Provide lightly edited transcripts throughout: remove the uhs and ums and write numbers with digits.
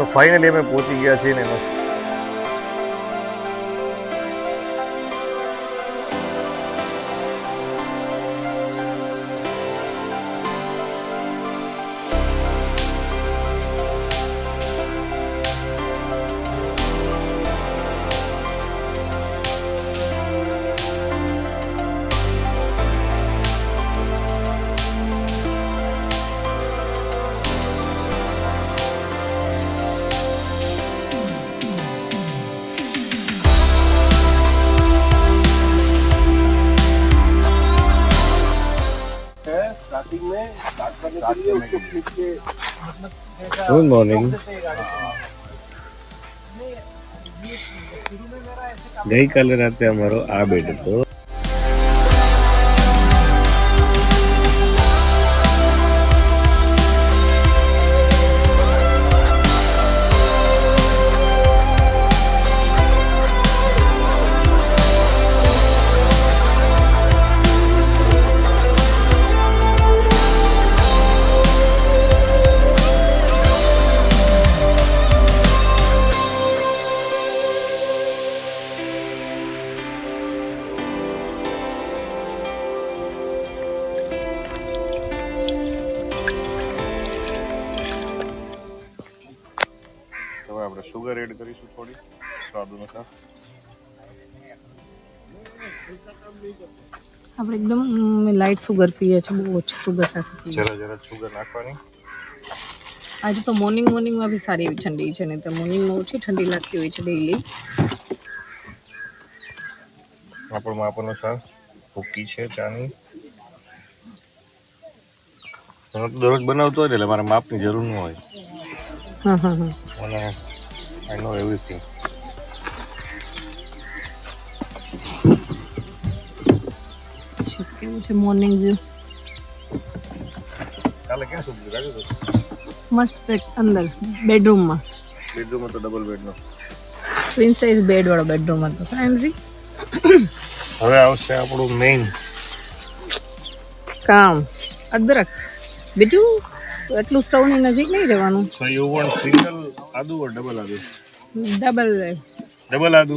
So finally અમે પહોંચી ગયા છીએ ને મસ્ત ગુડ મોર્નિંગ. ગઈકાલે રાતે અમારો આ બેડ હતો. આપણે સુગર એડ કરીશું થોડી સ્વાદ અનુસાર. આપણે એકદમ લાઇટ સુગર પીએ છીએ, બહુ ઓછી સુગર સાથે પીએ છીએ. જરા સુગર નાખવાની. આજે તો મોર્નિંગમાં બી સારી એવી ઠંડી છે, નહીં તો મોર્નિંગમાં ઓછી ઠંડી લાગતી હોય છે ડેઈલી. આપણું માપ અનુસાર ભૂકી છે ચાની. દરરોજ બનાવતો હોય એટલે મારે માપની જરૂર ન હોય. અને I know everything. કેવું છે મોર્નિંગ વ્યૂ? કાલે ક્યાં સુધી રાખ્યું હતું? મસ્ત અંદર બેડરૂમમાં. બેડરૂમમાં તો ડબલ બેડનો ટ્વિન સાઇઝ બેડ વાળો બેડરૂમ હતો. ફેન્સી. હવે આવશે આપણું મેઇન કામ. અદરક બીજું એટલું સ્ટવની નજીક નહીં રહેવાનું. સો યુ વોન્ટ સિંગલ આદુ ઓર ડબલ આદુ? ડબલ આદુ.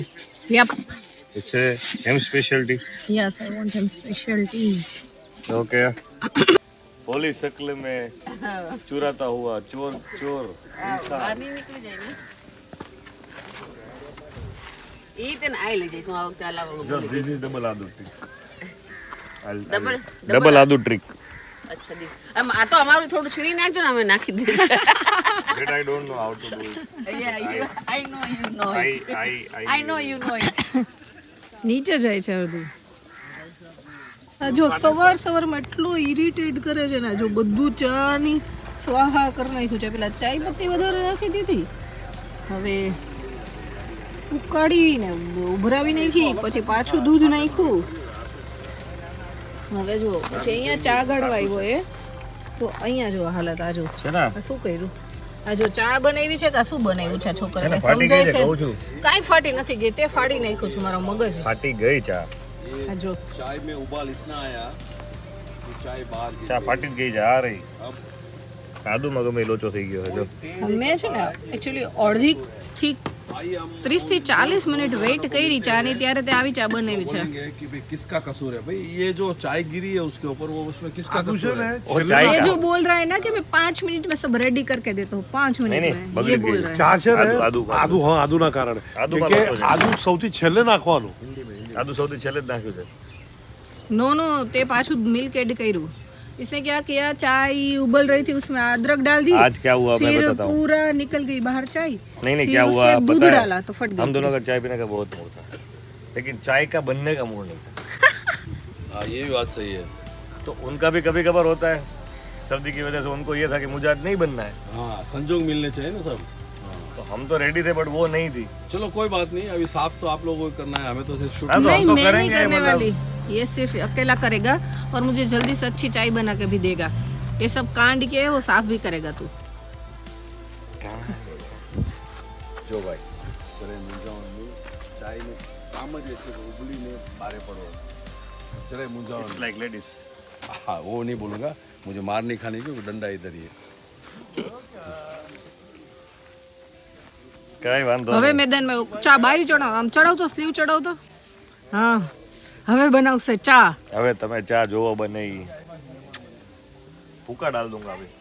Yep. It's a Hem speciality. Yes, I want Hem speciality. Okay. होली शक्ल में चुराता हुआ चोर चोर બહાર નહીં નીકળી જાય ને. ઈ તને આઈ લઈ જઈશ હું આ વખતે હલાવવાનું जो ભૂલી दिस ગઈ. इज डबल आदू ट्रिक. Double डबल आदू ट्रिक. અચ્છા દી. આ તો અમારું થોડું છીણી નાખજો ને, અમે નાખી દઈશું. That I don't know how to do it. I know you know it. I know you know it. નીચે જાય છે અડધું. જો સવારમાં એટલું ઇરિટેટ કરે છે ને, જો બધું ચાની સ્વાહા કરી નાખ્યું છે. પેલા ચાય પત્તી વધારે નાખી દીધી, હવે ઉકાળીને ઉભરાવી નાખી, પછી પાછું દૂધ નાખ્યું. હવે જો પછી અહીંયા ચા ગાળવા આવ્યો એ તો અહીંયા જો હાલત. આ જો છે ને શું કર્યું? આ જો ચા બનાવી છે કે શું બનાવ્યું છે છોકરા? કઈ સમજાય છે? કાંઈ ફાટી નથી ગઈ, તે ફાડી નાખ્યું છું મારો મગજ. फाटी गई चा. આ જો चाय में उबाल इतना आया कि चाय बाहर गिर चा फाटी गई जा आ रही. आदू में गમે લોચો થઈ ગયો છે જો. મેં છે ને એકચ્યુઅલી અડધી થી 30 થી 40 મિનિટ વેઇટ કરી ચાની, ત્યારે તે આવી ચા બનાવી છે. बोलेंगे कि भाई किसका कसूर है भाई, ये जो चाय गिरी है उसके ऊपर, वो उसमें किसका कसूर है? और चाय ये का जो बोल रहा है ना कि मैं 5 मिनट में सब रेडी करके देता हूँ, 5 मिनट नहीं, में, बगड़ी ये बोल गई। रहा है. ચા છે ને આદુ આદુ, હા આદુના કારણે. આદુમાં કે નાખો છે. આદુ સૌથી છેલ્લે નાખવાનું. આદુ સૌથી છેલ્લે જ નાખ્યું છે. नो ते पाछू मिल्क ऐड करूँ. इसने क्या किया, चाय उबल रही थी उसमें अदरक डाल दी. आज क्या हुआ मैं फिर बताता हूँ. पूरा निकल गई बाहर चाय. नहीं फिर क्या हुआ उसमें दूध पता है? डाला तो फट गई. हम दोनों का चाय पीने का बहुत मूड था, लेकिन चाय का बनने का मूड नहीं था. हाँ ये भी बात सही है. तो उनका भी कभी कभार होता है, सर्दी की वजह से उनको ये था कि मुझे आज नहीं बनना है. हाँ संजोग मिलने चाहिए ना सब. तो हम तो रेडी थे बट वो नहीं थी. चलो कोई बात नहीं, अभी साफ तो आप लोगों को करना है, हमें तो सिर्फ शूट. हाँ, तो नहीं हम तो मैं नहीं करेंगे, करने मतलब- वाली, ये सिर्फ अकेला करेगा और मुझे जल्दी से अच्छी चाय बना के भी देगा. ये सब कांड के है वो साफ भी करेगा तू. जो भाई चले मुंजावण चाय में काम જ છે કે ઉબલીને બારે પડો. चले मुंजावण लाइक लेडीज. हाँ वो नहीं बोलूँगा, मुझे मार नहीं खाने की, वो डंडा इधर ही है. કાંઈ વાંધો હવે નહીં. મેદાનમાં ચા બારી ચડાવ, આમ ચડાવતો, સ્લીવ ચડાવતો. હા, હવે બનાવશે ચા. હવે તમે ચા જોવો બને ઈ. ભૂકા ડાલ દઉંગા અભી.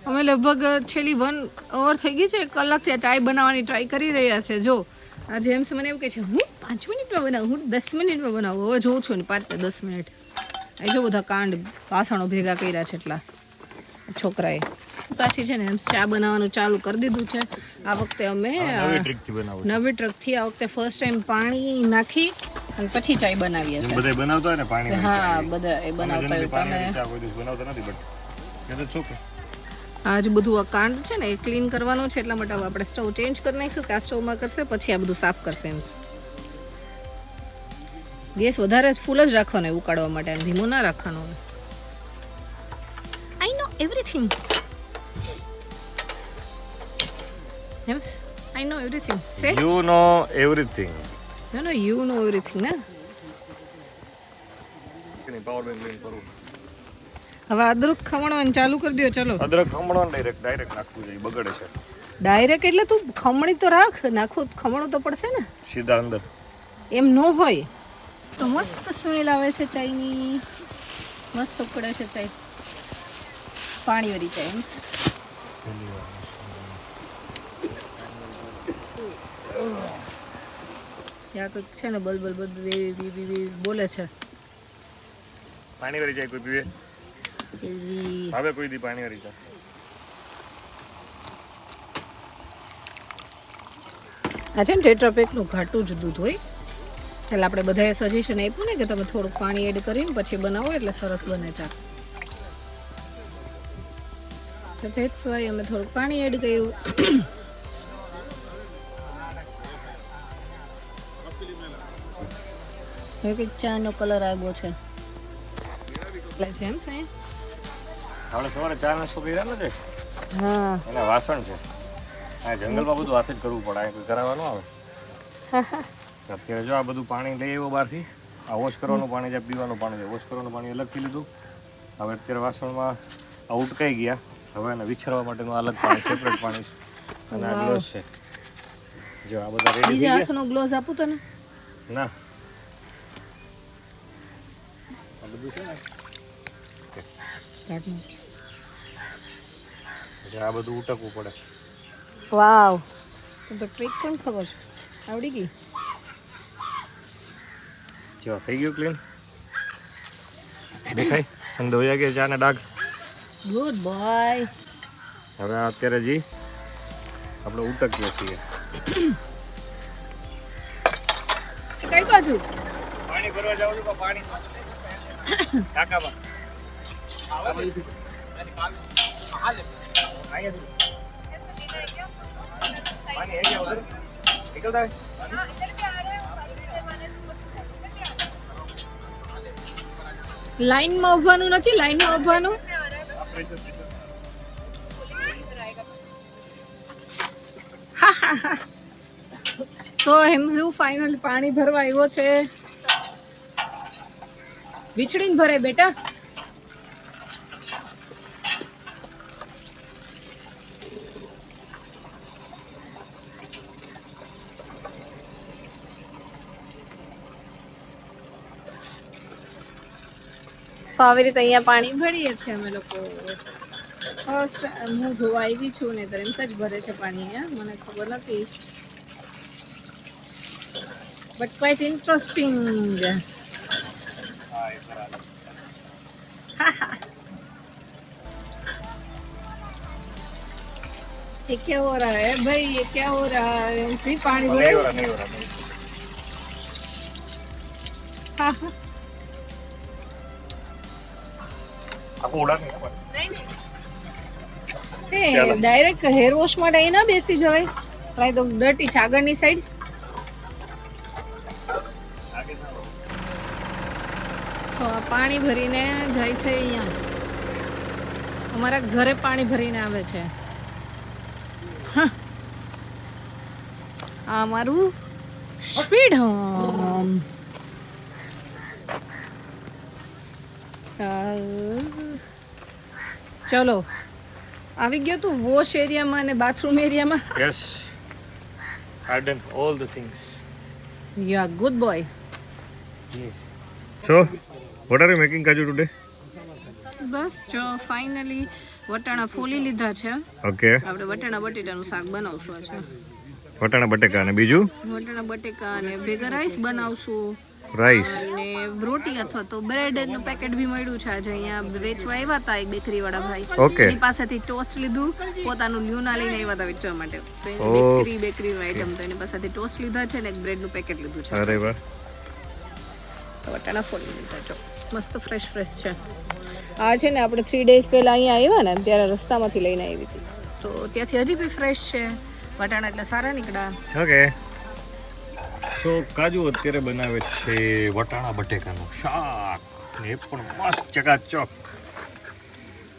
અમે લગભગ છેલ્લી 1 અવર થઈ ગઈ છે, 1 કલાકથી આ ચાય બનાવવાની ટ્રાય કરી રહ્યા છે. જો આ જેમ્સ મને એવું કહે છે, હું 5 મિનિટમાં બનાવું, હું 10 મિનિટમાં બનાવું. હવે જોઉં છું ને 5 કે 10 મિનિટ. એ જો બધા કાંડ વાસણો ભેગા કર્યા છે એટલા છોકરાએ. પાછી છે ને એમ ચા બનાવવાનું ચાલુ કરી દીધું છે. આ વખતે અમે નવી ટ્રીકથી બનાવું. નવી ટ્રકથી આ વખતે ફર્સ્ટ ટાઈમ પાણી નાખી અને પછી ચાય બનાવીએ છીએ. બધા બનાવતા હોય ને પાણી. હા, બધા એ બનાવતા હોય. તમે ચા કોઈ દિવસ બનાવતા નથી, બટ કે શું કે આજ બધું આ કાંડ છે ને એ ક્લીન કરવાનું છે, એટલા માટે હવે આપણે સ્ટવ ચેન્જ કરી નાખ્યું કે આ સ્ટવમાં કરશે, પછી આ બધું સાફ કરશે. એમ ગેસ વધારે ફૂલ જ રાખવાનો ઉકાળવા માટે, ધીમો ના રાખવાનો. I know everything. Yes, I know everything. Say you know everything. No you know everything ના. પાવર બેંક લઈને કરું. હવે અદરક ખમણવાનું ચાલુ કરી દો. ચલો, અદરક ખમણવાનું ડાયરેક્ટ નાખવું જોઈએ, બગડે છે. ડાયરેક્ટ એટલે તું ખમણી તો રાખ, નાખો ખમણો તો પડશે ને, સીધા અંદર. એમ ન હોય તો મસ્ત સ્મેલ આવે છે ચાયની. મસ્ત ઉકળે છે ચાય, પાણીવાળી ચાય. ત્યાં કંઈક છે ને બલબલ બધું બોલે છે. પાણી વાળી જાય કોઈ પીવે? હવે કોઈ દી પાણી વાળી ચા. આ છે ને ટેટ્રાપેકનું ઘાટું જ દૂધ હોય. એટલે આપણે બધાએ સજેશન આપ્યું ને કે તમે થોડુંક પાણી એડ કરીને પછી બનાવો એટલે સરસ બને ચા. તો that's why અમે થોડુંક પાણી એડ કર્યું. હવે કંઈક ચાનો કલર આવ્યો છે એટલે છે એમ સાહેબ. આપણે સવારે ચા નાસ્તો કર્યા નથી, હા, એના વાસણ છે. આ જંગલમાં બધું હાથે જ કરવું પડે, આ કોઈ કરાવવા ન આવે. અત્યારે જો આ બધું પાણી લઈ આવ્યો બહારથી. આ વોશ કરવાનું પાણી છે, પીવાનું પાણી છે. વોશ કરવાનું પાણી અલગથી લીધું. હવે અત્યારે વાસણમાં આ ઉટકાઈ ગયા. હવે એને વિછરવા માટેનું અલગ પાણી, સેપરેટ પાણી છે. અને આ ગ્લોવ્સ છે. જો આ બધા રેડી થઈ બીજા ગયા. હાથનો ગ્લોવ્સ આપું તને. ના, આ બધું છે ને, એટલે આ બધું ઉટકવું પડે. વાવ, તો ટ્રીક પણ ખબર છે, આવડી ગઈ. જો થઈ ગયું ક્લીન. દેખાય અંદર હોઈ ગયા ચાના ડાઘ. Good boy. હવે અત્યારે જી આપણે ઉટકીએ છીએ. કઈ બાજુ? પાણી ભરવા જાવ છું, પાણી ટાંકામાં. લાઈનમાં ઊભવાનું નથી, લાઈનમાં ઊભવાનું. સો હેમઝુ ફાઇનલી પાણી ભરવા આવ્યો છે. વિછડીને ભરે બેટા. સો આવી રીતે અહીંયા પાણી ભરીએ છીએ અમે લોકો. હું જોવા આવી છું ને તો એમ જ ભરે છે પાણી અહીંયા, મને ખબર નથી, બટ ક્વાઇટ ઇન્ટરેસ્ટિંગ. ये क्या हो रहा है भाई, ये क्या हो रहा है? सी पानी भरे. हाँ हाँ. आपको उड़ा नहीं ડાયરેક્ટ હેર વોશ માટે અહીં ના બેસી જવાય. ટ્રાય તો ડર્ટી છે આગળની સાઈડ. સો પાણી ભરીને જાય છે અહીંયા. અમારા ઘરે પાણી ભરીને આવે છે. હા, આ મારું સ્વીટ હોમ. ચલો આવી ગયો તું વોશ એરિયામાં અને બાથરૂમ એરિયામાં. Yes. I've done all the things. You are good boy. So, what are you making, Kaju, today? બસ જો ફાઇનલી વટાણા ફોલી લીધા છે. Okay. આપણે વટાણા બટેટાનું શાક બનાવશું આજે. વટાણા બટેકા અને બીજું વટાણા બટેકા અને ભેગા રાઈસ બનાવશું રાઈસ. અને રોટી અથવા તો બ્રેડ નું પેકેટ બી મળ્યું છે આજે અહીંયા વેચવા આવ્યા હતા એક બેકરી વાળા ભાઈ. Okay. એની પાસેથી ટોસ્ટ લીધું, પોતાનું લ્યુના લઈને આવ્યા હતા વેચવા માટે. તો Oh. એની બેકરીનું આઈટમ તો એની પાસેથી ટોસ્ટ લીધા છે ને એક બ્રેડ નું પેકેટ લીધું છે. અરે વાહ. તો વટાણા ફોલી લીધા જો મસ્ત ફ્રેશ છે. આ છે ને આપણે 3 days પહેલા અહીંયા આવ્યા ને ત્યારે રસ્તામાંથી લઈને આવી હતી, તો ત્યાંથી હજી બી ફ્રેશ છે વટાણા, એટલે સારા નીકળ્યા. ઓકે. સો કાજુ અત્યારે બનાવે છે વટાણા બટેકાનું શાક, એ પણ મસ્ત ચકાચક.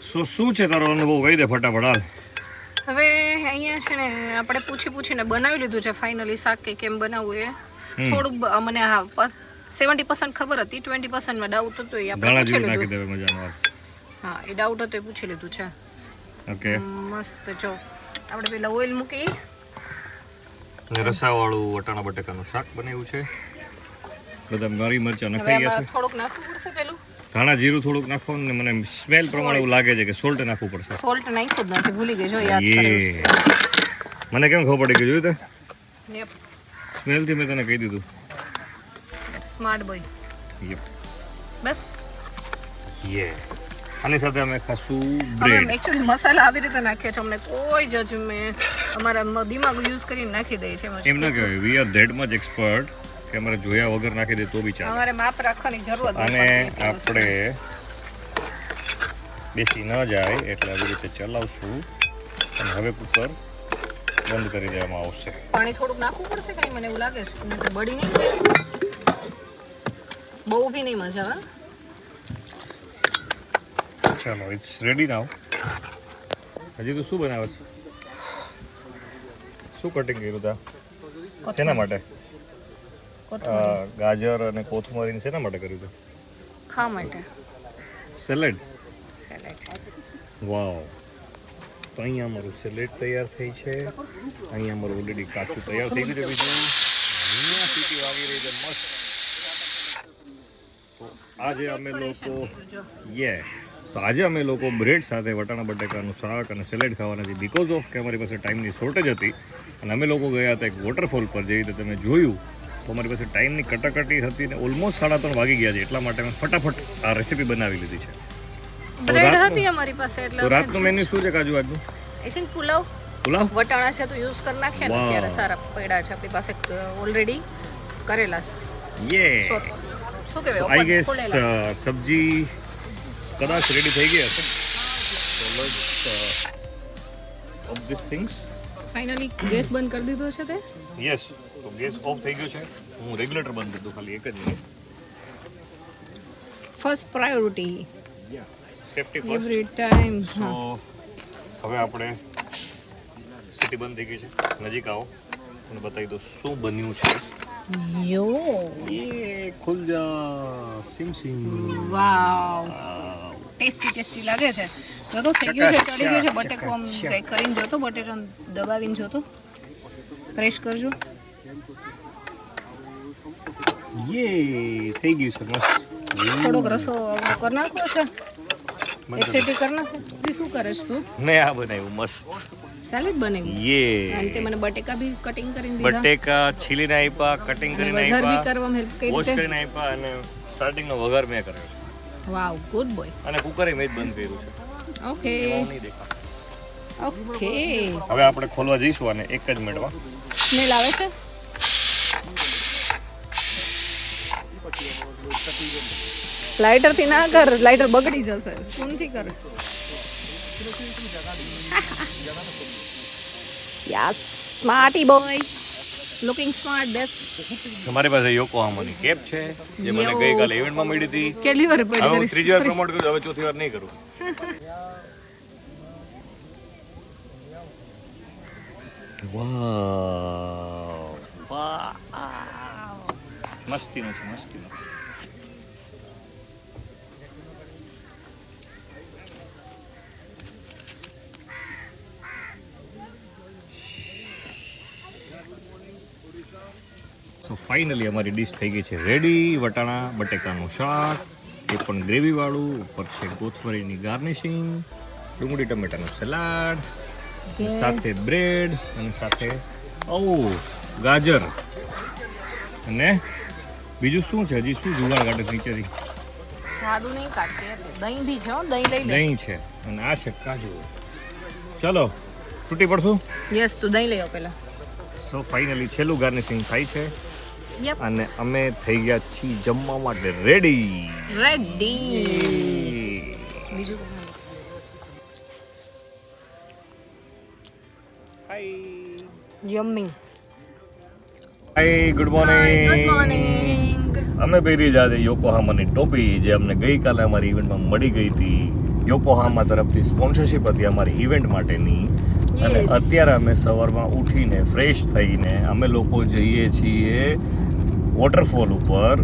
સો શું છે તારો અનુભવ, કહી દે ફટાફટ હાલ. હવે અહીંયા છે ને આપણે પૂછીને બનાવી લીધું છે ફાઇનલી શાક કે કેમ બનાવવું એ. થોડું મને 70% ખબર હતી, 20% માં ડાઉટ હતો, એ આપણે ધાણા પૂછી જીરું નાખી લીધું. દેવે મજાનું હાલ. હા એ ડાઉટ હતો એ પૂછી લીધું છે. ઓકે. મસ્ત જો આપણે પેલા ઓઇલ મૂકી અને રસાવાળું વટાણા બટેકાનું શાક બનાવ્યું છે. બધા મરી મરચાં હવે નખાઈ ગયા આમાં છે. થોડુંક નાખવું પડશે પેલું. ધાણા જીરું થોડુંક નાખવાનું ને મને સ્મેલ પ્રમાણે એવું લાગે છે કે સોલ્ટ નાખવું પડશે. સોલ્ટ નાખ્યું જ નથી, ભૂલી ગઈ જો યાદ યે. મને કેમ ખબર પડી ગઈ, જોયું તે યપ સ્મેલથી મેં તને કહી દીધું. Smart boy. યપ. બસ યે. આની સાથે અમે ખાશું અમે બ્રેડ. એકચ્યુઅલી મસાલા આવી રીતે નાખીએ છીએ, અમને કોઈ જ અમારા દિમાગ યુઝ કરીને નાખી દઈએ છીએ. એમ ના કહેવાય, we are that much expert કે અમારે જોયા વગર નાખી દે તો બી ચાલે. અમારે માપ રાખવાની જરૂર અને નથી. આપણે બેસી ન જાય એટલે આવી રીતે ચલાવશું અને હવે કુકર બંધ કરી દેવામાં આવશે. પાણી થોડુંક નાખવું પડશે કઈ, મને એવું લાગે છે, નહીં તો બળી નહીં જાય. બહુ બી નહીં મજા આવે. ચાલો, ઇટ્સ રેડી નાવ. હજી તો શું બનાવે છે? શું કટિંગ કર્યું તા? શેના માટે? ગાજર અને કોથમરીને શેના માટે કર્યું હતું? ખાવા માટે સેલેડ. સેલેડ. વાવ. તો અહીંયા અમારું સેલેડ તૈયાર થઈ છે. અહીંયા અમારું ઓલરેડી કાચું તૈયાર થઈ ગયું છે. બીજું અહીંયા સીટી વાગી રહી છે મસ્ત. તો આજે અમે લોકો આજે અમે લોકો બ્રેડ સાથે વટાણા બટેકાનું શાક અને સેલેડ ખાવાના છે, બિકોઝ ઓફ કે અમારી પાસે ટાઈમની શોર્ટેજ હતી અને અમે લોકો ગયા હતા એક વોટરફોલ પર, જે રીતે તમે જોયું. તો અમારી પાસે ટાઈમની કટાકટી હતી ને ઓલમોસ્ટ 3:30 વાગી ગયા છે, એટલા માટે અમે ફટાફટ આ રેસીપી બનાવી લીધી છે. બ્રેડ હતી અમારી પાસે એટલે તો રાતનું મેન્યુ શું છે કાજુ આજનું? I think pulao. વટાણા છે તો યુઝ કરી નાખ્યા ને Wow. અત્યારે સારા પડ્યા છે આપણી પાસે ઓલરેડી કરેલા. યે. શું કહેવાય, આઈ ગેસ ખોલેલા. સબ્જી કદાચ રેડી થઈ ગઈ હશે. So let's of this things. Finally gas બંધ કરી દીધો છે તે. યસ, તો ગેસ ઓફ થઈ ગયો છે. હું રેગ્યુલેટર બંધ કરી દઉં ખાલી એક જ minute. First priority safety every first. Time. So હવે આપણે સિટી બંધ થઈ ગઈ છે. નજીક આવો તમને બતાવી દો શું બન્યું છે. યો યે ખુલ જા સિમ સિમ. વાવ, ટેસ્ટી લાગે છે. જો તો થઈ ગયું છે, ચડી ગયું છે બટેકો. આમ કંઈક કરીને જોતો, બટેટાને દબાવીને જોતો, પ્રેસ કરજો. યે થઈ ગયું છે મસ્ત. થોડોક રસો કરી નાખવો છે, એક સીટી કરી નાખો. હજી શું કરે છે તું? મેં આ બનાવ્યું મસ્ત. સેલેડ બનાવ્યું યે. અને તે મને બટેકા બી કટિંગ કરીને દીધા બટેકા છીલીને આપ્યા, કટિંગ અને કરીને વઘાર બી આપ્યા, કરવામાં હેલ્પ કરી વોશ છે. કરીને આપ્યા અને સ્ટાર્ટિંગનો વઘાર મેં કર્યો છે. વાવ, ગુડ બોય. અને કુકરે મેં જ બંધ કર્યું છે. ઓકે એમાં નહીં દેખાય. ઓકે. હવે આપણે ખોલવા જઈશું અને એક જ મિનિટમાં. સ્મેલ આવે છે. લાઇટર થી ના કર, લાઇટર બગડી જશે. સ્પૂન થી કર. Yes, smarty boy, looking smart. Best. તમારી પાસે યોકોહામાની કેપ છે જે મને ગઈકાલે ઇવેન્ટમાં મળી હતી. કેટલી વાર હવે હું કરીશ? ત્રીજી વાર પ્રમોટ કરું, હવે ચોથી વાર નહીં કરું. વાવ, મસ્તીનો છે, મસ્તીનો. ફાઇનલી અમારી ડીશ થઈ ગઈ છે રેડી. વટાણા બટેકાનું શાક, એ પણ ગ્રેવીવાળું, ઉપર છે કોથમરીની ગાર્નિશિંગ, ડુંગળી ટમેટાનું સલાડ, સાથે બ્રેડ અને સાથે ગાજર, અને બીજું શું છે? હજી શું જુગાડ કાઢે નીચેથી? સાદું નહીં કાઢતી, દહીં બી છે, દહીં લઈ લે. દહીં છે અને આ છે કાજુ. ચલો તૂટી પડશું. યસ, તું દહીં લઈ આવ પહેલા. સો ફાઇનલી છેલ્લું ગાર્નિશિંગ થાય છે અને અમે થઈ ગયા છીએ જમવા માટે રેડી. બીજું યમ્મી. હાય, ગુડ મોર્નિંગ. અમે પહેરી જાતે યોકોહામાની ટોપી, જે અમને ગઈકાલે અમારી ઇવેન્ટમાં મળી ગઈ હતી. યોકોહામા તરફથી સ્પોન્સરશિપ હતી અમારી ઇવેન્ટ માટેની. અને અત્યારે અમે સવારમાં ઉઠીને ફ્રેશ થઈને અમે લોકો જઈએ છીએ વોટરફોલ ઉપર,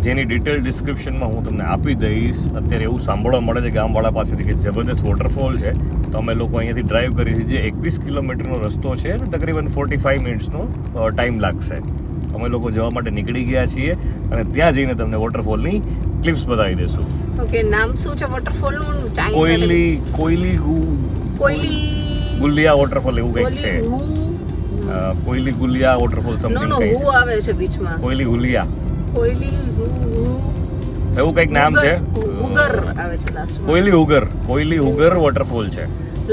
જેની ડિટેલ ડિસ્ક્રિપ્શનમાં હું તમને આપી દઈશ. અત્યારે એવું સાંભળવા મળે છે ગામવાળા પાસેથી કે જબરદસ્ત વોટરફોલ છે. તો અમે લોકો અહીંયાથી ડ્રાઈવ કરી છે, જે 21 કિલોમીટરનો રસ્તો છે અને તકરીબન 45 મિનિટ્સનો ટાઈમ લાગશે. અમે લોકો જવા માટે નીકળી ગયા છીએ અને ત્યાં જઈને તમને વોટરફોલની ક્લિપ્સ બતાવી દઈશું. ઓકે, નામ શું છે વોટરફોલનું? કોયલી ગુલિયા વોટરફોલ એવું કંઈક છે. કોયલી ગુલિયા વોટરફોલ સમથિંગ કંઈક હું આવે છે બીચમાં. કોયલી ગુલિયા એવું કંઈક નામ છે. ઉગર આવે છે લાસ્ટમાં. કોયલી ઉગર વોટરફોલ છે.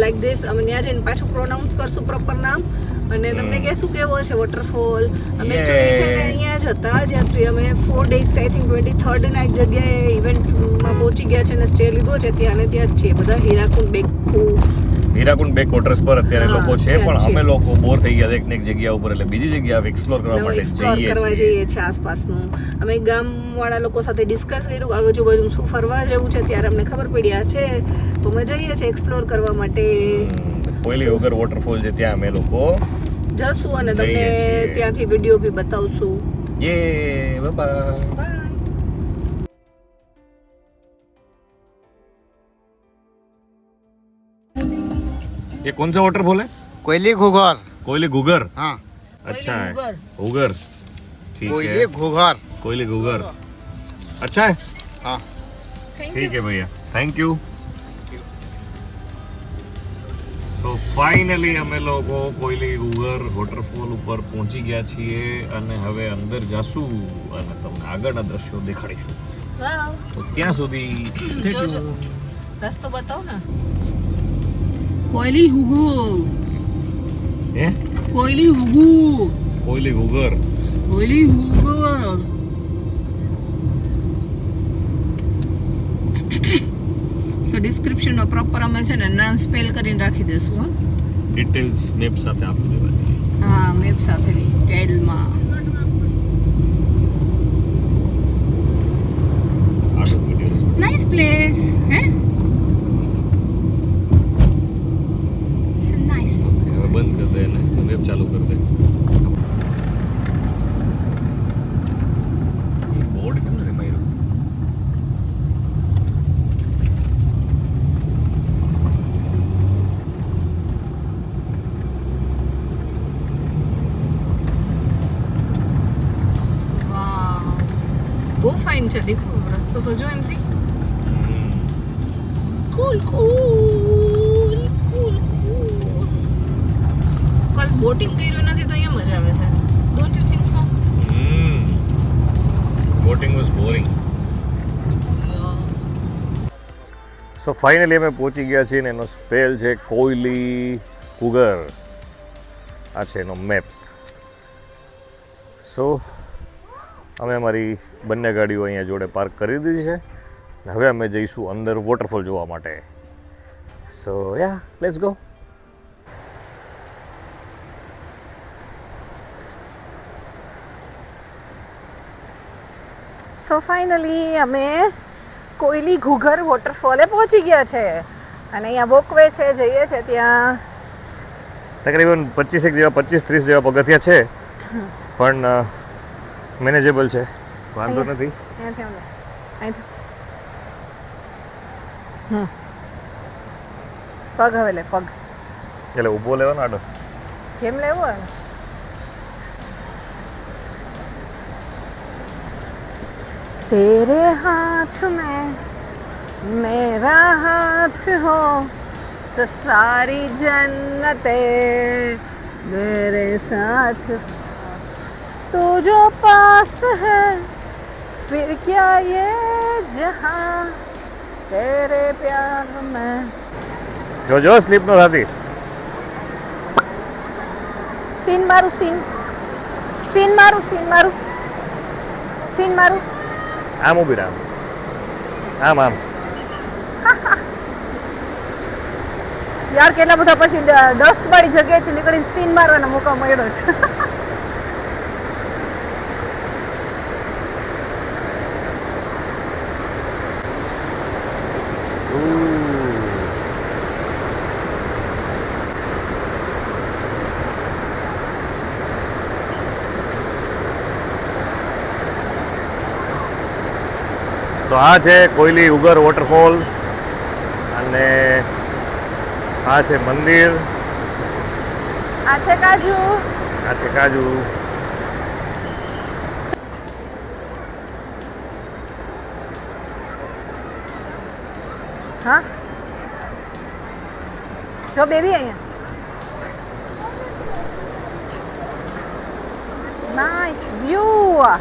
Like this. અમે ત્યાં જઈને પાછું પ્રોનાઉન્સ કરશું પ્રોપર નામ અને તમને કહેશું કેવો છે વોટરફોલ. અમે એકચ્યુઅલી છે ને અહીંયા જ હતા, જ્યાંથી અમે 4 days આઈ થિંક 23rd ના એક જગ્યાએ ઇવેન્ટમાં પહોંચી ગયા છે અને સ્ટે લીધો છે. ત્યાં ને ત્યાં જ છીએ બધા. હીરાકુંડ બેક વોટર્સ પર અત્યારે લોકો છે, પણ અમે લોકો બોર થઈ ગયા એક ને એક જગ્યા ઉપર, એટલે બીજી જગ્યા એક્સપ્લોર કરવા માટે જઈએ છીએ આસપાસનું. અમે ગામવાળા લોકો સાથે ડિસ્કસ કર્યું આજુબાજુ શું ફરવા જેવું છે, ત્યારે અમને ખબર પડી આ છે, તો અમે જઈએ છીએ એક્સપ્લોર કરવા માટે. કોયલી ઉગર વોટરફોલ છે, ત્યાં અમે લોકો જશું અને તમને ત્યાંથી વિડીયો બી બતાવશું. બાય. ये कौन सा वाटरफॉल है? कोयली घूघर। कोयली घूघर? हाँ, अच्छा है, घूघर, ठीक कोयली है, घूघर। कोयली घूघर अच्छा है, हाँ ठीक है भैया, थैंक यू. તો ફાઇનલી અમે લોકો કોયલી ઘૂઘર વોટરફોલ ઉપર પહોંચી ગયા છીએ અને હવે અંદર જાશું અને તમને આગળના દ્રશ્યો દેખાડીશું. તો ત્યાં સુધી સ્ટે ટ્યુન. રસ્તો બતાવો ને. કોયલી ઘૂઘર. હે? કોયલી ઘૂઘર. કોયલી ઘૂઘર. કોયલી ઘૂઘર. સો ડિસ્ક્રિપ્શનમાં પ્રોપર અમે છે ને નામ સ્પેલ કરીને રાખી દઈશું. હા, ડિટેલ્સ મેપ સાથે આપી દેવાની. હા, મેપ સાથેની ટેલમાં. Nice place. Hey, it's nice. હવે બંધ કરી દે ને વેબ ચાલુ કરી દે. બોર્ડ કેમ નથી માર્યું? બહુ ફાઇન છે. દેખો રસ્તો તો જો એમસી. કુલ કુલ કુલ કુલ. કાલ બોટિંગ કર્યું નથી તો અહીંયા મજા આવે છે. Don't you think so? Boating was boring. So finally અમે પહોંચી ગયા છીએ ને એનો સ્પેલ છે કોયલી ઘૂઘર. આ છે એનો મેપ. સો અમે અમારી બંને ગાડીઓ અહીંયા જોડે પાર્ક કરી દીધી છે. હવે અમે જઈશું અંદર વોટરફોલ જોવા માટે. સો યા, લેટ્સ ગો. સો ફાઇનલી અમે કોયલી ઘૂઘર વોટરફોલે પહોંચી ગયા છે અને અહીંયા વોકવે છે, જઈએ છે ત્યાં. તકરીબન 25-30 જેવા પગથિયા છે, પણ મેનેજેબલ છે, વાંધો નથી. પગ હવે લે, પગ એટલે ઊભો લેવાનો આડો જેમ લેવો હોય. तेरे हाथ में मेरा हाथ हो तो सारी जन्नते मेरे साथ तू जो पास है फिर क्या ये जहां तेरे प्यार में જો સ્લીપ નો થતી. સીન મારું સીન સીન મારું સીન મારું સીન મારું આમ ઊભી રહે આમ આમ. યાર કેટલા બધા પછી 10 વાળી જગ્યાએથી નીકળીને સીન મારવાનો મોકો મળ્યો છે. તો આ છે કોયલી ઉગર વોટરફોલ અને આ છે મંદિર, આ છે કાજુ. આ છે કાજુ. હા જો બેબી અહીંયા નાઇસ વ્યૂ.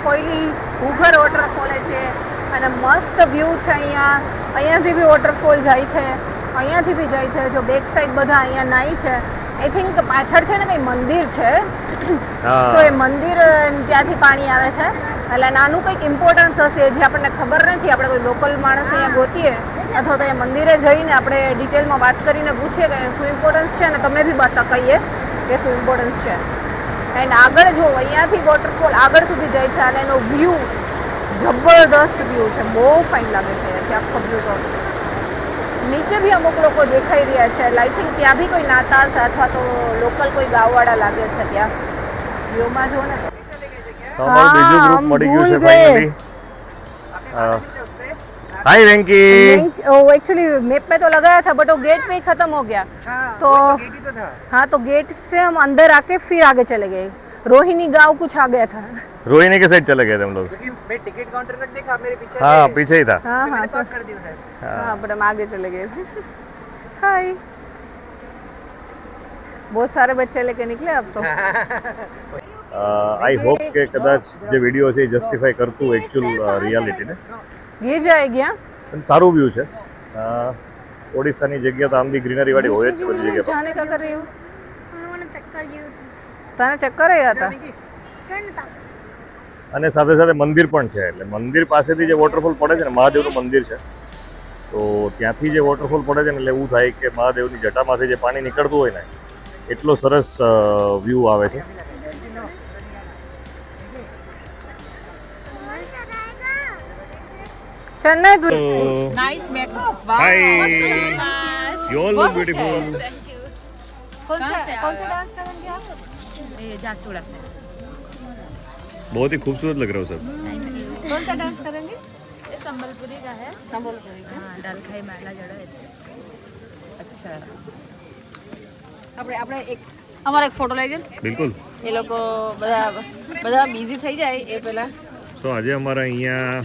કોયલી ઉગર વોટરફોલ છે અને મસ્ત વ્યૂ છે અહીંયા. અહીંયાથી બી વોટરફોલ જાય છે, અહીંયાથી બી જાય છે. જો બેક સાઈડ બધા અહીંયા નાઈ છે. આઈ થિંક પાછળ છે ને કંઈ મંદિર છે, તો એ મંદિર ત્યાંથી પાણી આવે છે. એટલે નાનું કંઈક ઇમ્પોર્ટન્સ હશે જે આપણને ખબર નથી. આપણે કોઈ લોકલ માણસ અહીંયા ગોતીએ અથવા તો એ મંદિરે જઈને આપણે ડિટેલમાં વાત કરીને પૂછીએ કે શું ઇમ્પોર્ટન્સ છે અને તમને બી કહીએ કે શું ઇમ્પોર્ટન્સ છે. એન્ડ આગળ જો અહીંયાથી વોટરફોલ આગળ સુધી જાય છે અને એનો વ્યૂ જબરદસ્ત વ્યૂ છે, બહુ ફાઇન લાગે છે અહીંયાથી આખો વ્યૂ. તો નીચે બી અમુક લોકો દેખાઈ રહ્યા છે. આઈ થિંક ત્યાં બી કોઈ નાતા હશે અથવા તો લોકલ કોઈ ગામવાળા લાગે છે ત્યાં વ્યૂમાં જો ને. તો અમારું બીજું ગ્રુપ મળી ગયું છે ફાઇનલી. हाय वेंकी. एक्चुअली मैप में तो लगाया था बट वो गेट पे ही खत्म हो गया. तो हाँ तो गेट से हम अंदर आके फिर आगे चले गए. रोहिणी गांव कुछ आ गया था. रोहिणी के साइड चले गए थे हम लोग. मैं टिकट काउंटर तक देखा, मेरे पीछे हाँ पीछे ही था. हाँ हाँ मैंने तो पार्क कर दी उधर. हाँ बट हम आगे चले गए थे. हाय बहुत सारे बच्चे लेके निकले अब तो. આઈ હોપ કે કદાચ જે વિડીયો છે એ જસ્ટિફાઈ કરતું એકચ્યુઅલ રિયાલિટીને. गिर जाएगी. हाँ પણ સારું વ્યૂ છે. ઓડિશાની જગ્યા તો આમ બી ગ્રીનરી વાળી હોય જ છે બધી જગ્યા પર. जाने का कर रही हूँ. તને ચક્કર આવ્યા હતા. અને સાથે સાથે મંદિર પણ છે. એટલે મંદિર પાસેથી જે વોટરફોલ પડે છે ને, મહાદેવનું મંદિર છે, તો ત્યાંથી જે વોટરફોલ પડે છે ને એટલે એવું થાય કે મહાદેવની જટામાંથી જે પાણી નીકળતું હોય ને એટલો સરસ વ્યૂ આવે છે. Chennai nice makeup. Hi you all look beautiful. कौन सा डांस करेंगे आप? ये झारसुगुड़ा से. बहुत ही खूबसूरत लग रहा हो सब. कौन सा डांस करेंगे? ये संबलपुरी का है. संबलपुरी का. हाँ डाल खाई माला जड़ो ऐसे. अच्छा આપણે આપણે એક અમારો એક ફોટો લઈ દે. બિલકુલ. એ લોકો બધા બિઝી થઈ જાય એ પહેલા. તો આજે અમારા અહીંયા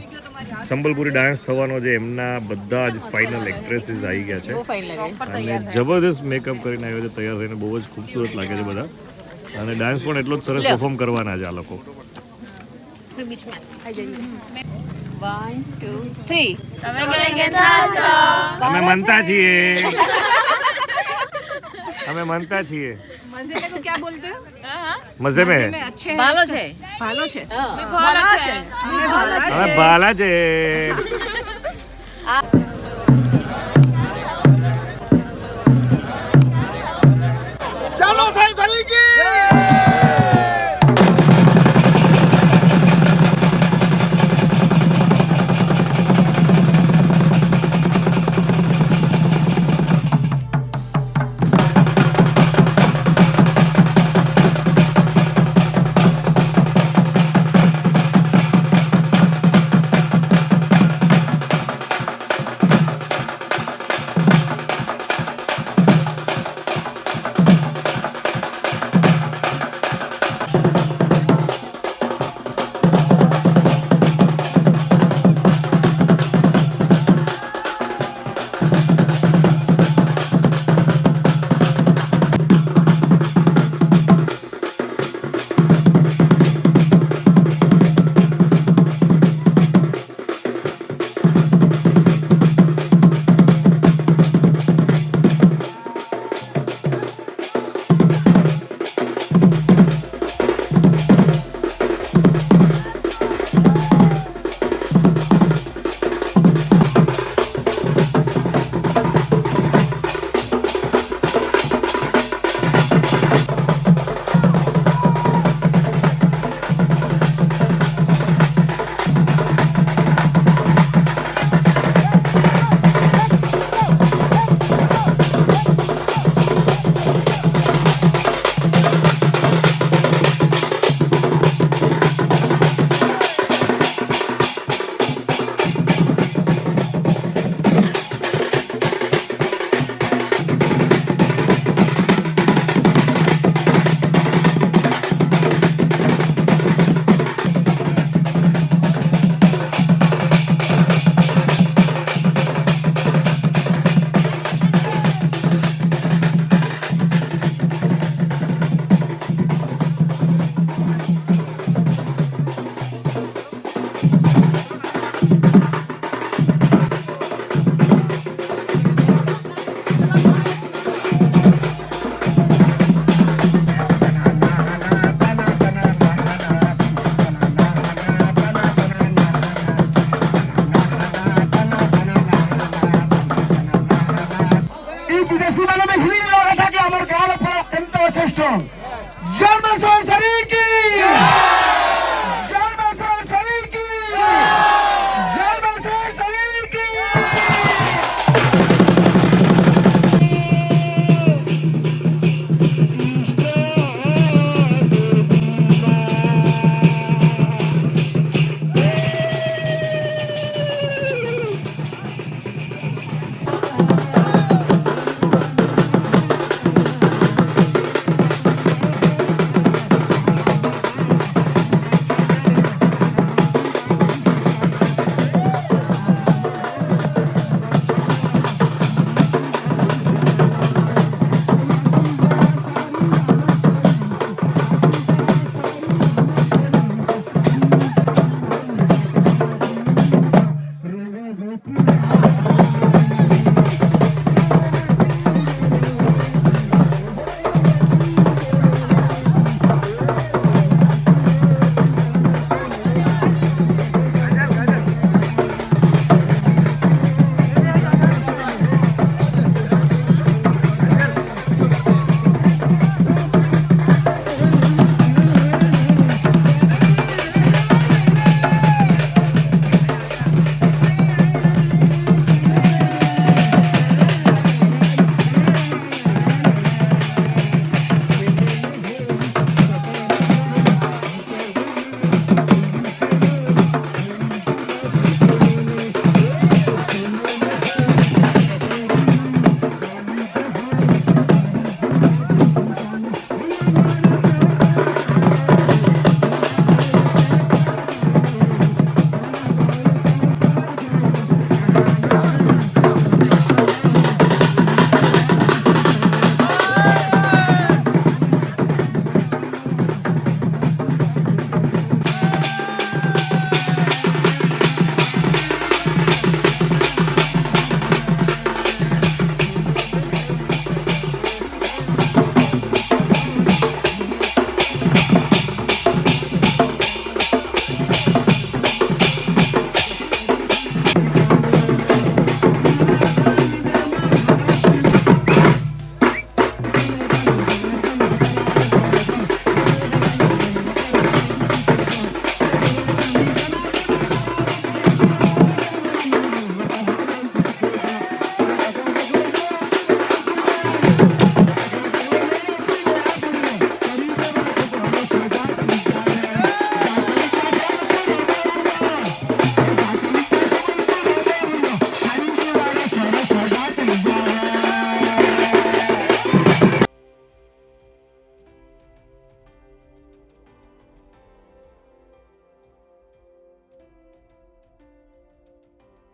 સંબલપુરી ડાન્સ થવાનો છે. એમના બધા જ ફાઇનલ એક્ટ્રેસીસ આવી ગયા છે બહુ ફાઇન લાગે. અને જબરદસ્ત મેકઅપ કરીને આવ્યો છે, તૈયાર થઈને. બહુ જ ખૂબસૂરત લાગે છે બધા. અને ડાન્સ પણ એટલો જ સરસ પરફોર્મ કરવાના છે આ લોકો. બીચમાં આવી જઈએ. 1 2 3 અમે માનતા છીએ. અમે માનતા છીએ. मजे में तो क्या बोलते हैं? મજે મેં अच्छे भालो छे. भालो છે. भाला छे. અમે બાલા છે. ચાલો સાહેબ તરીકે जन्म शरीर की